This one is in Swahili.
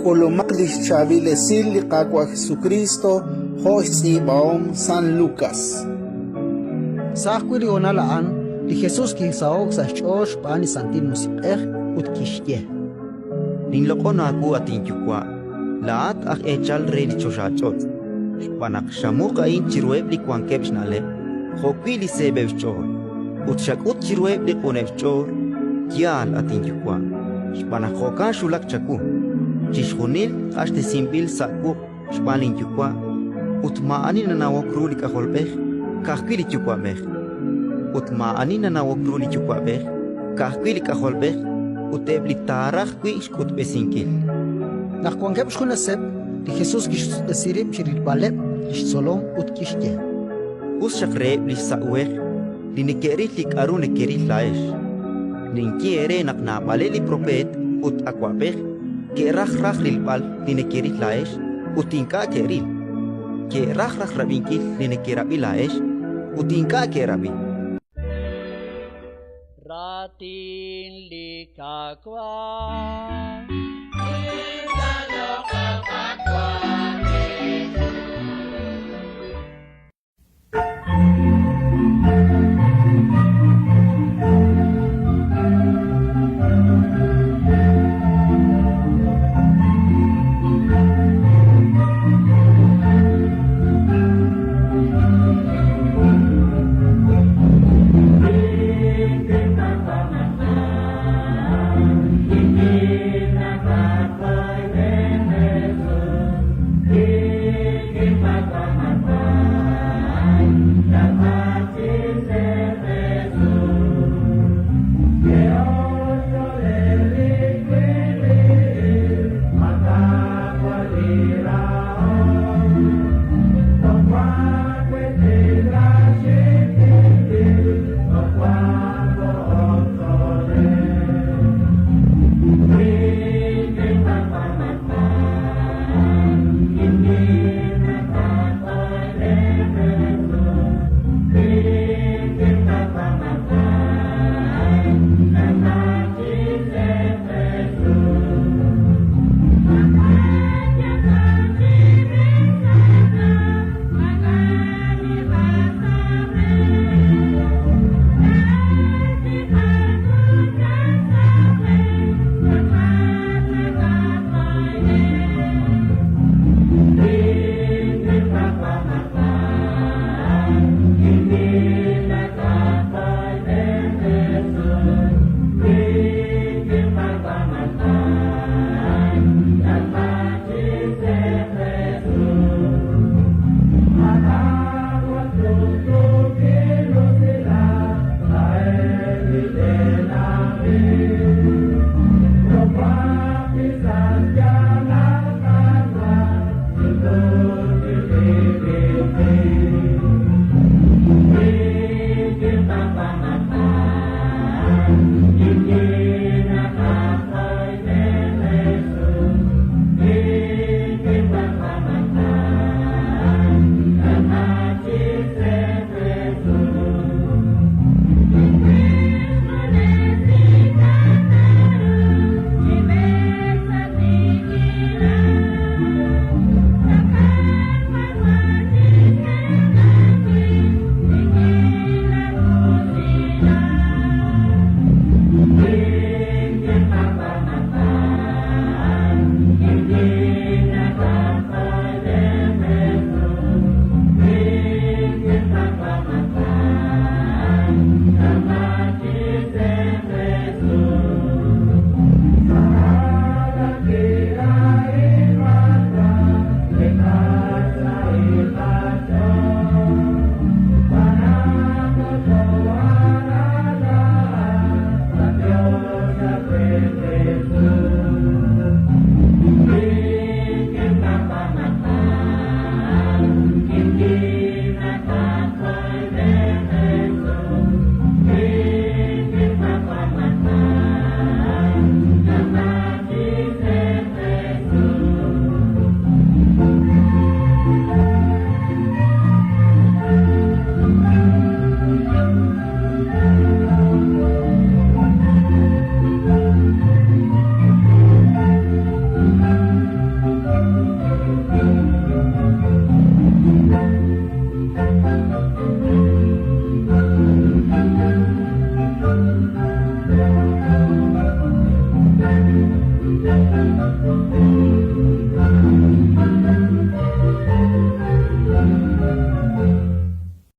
Olomaklis Chavilesil Kakwa Jesucristo, Hosi Baom San Lucas. Sa akwili onalaan, di Jesus kinsaog sa Diyos paani santin musipeh ut kishye. Ninloko na ako ating yukwa, lahat ak echal re di choshachot. Panak shamu kain chirueb li kwankeb shnale, hokwili sebev chor. Ut shakut chirueb li konev chor, kial ating yukwa. Panak hokan shulak chaku. Chishunil ashte simbil saku, shpanin yukwa. Ut maani na nawakru li kaholbeh, kahkwili yukwa beh. Ut maani na nawakru li yukwa beh, kahkwili kaholbeh, utebli tarach kwi shkut besinkil. Nakwankeb shkunaseb, di Jesus kisirib shiril baleb, solom ut kishye. Us shakreeb li sa'weh, li nekerih li karu nekerih laesh. Ninkiere nak napale li propet ut akwabeh, ke rach lilpal li nekerih laesh, ut inka keril. Ke rach rabinkil li nekerabi laesh, ut inka kerabi. Ratin likakwa Nakapay Amen.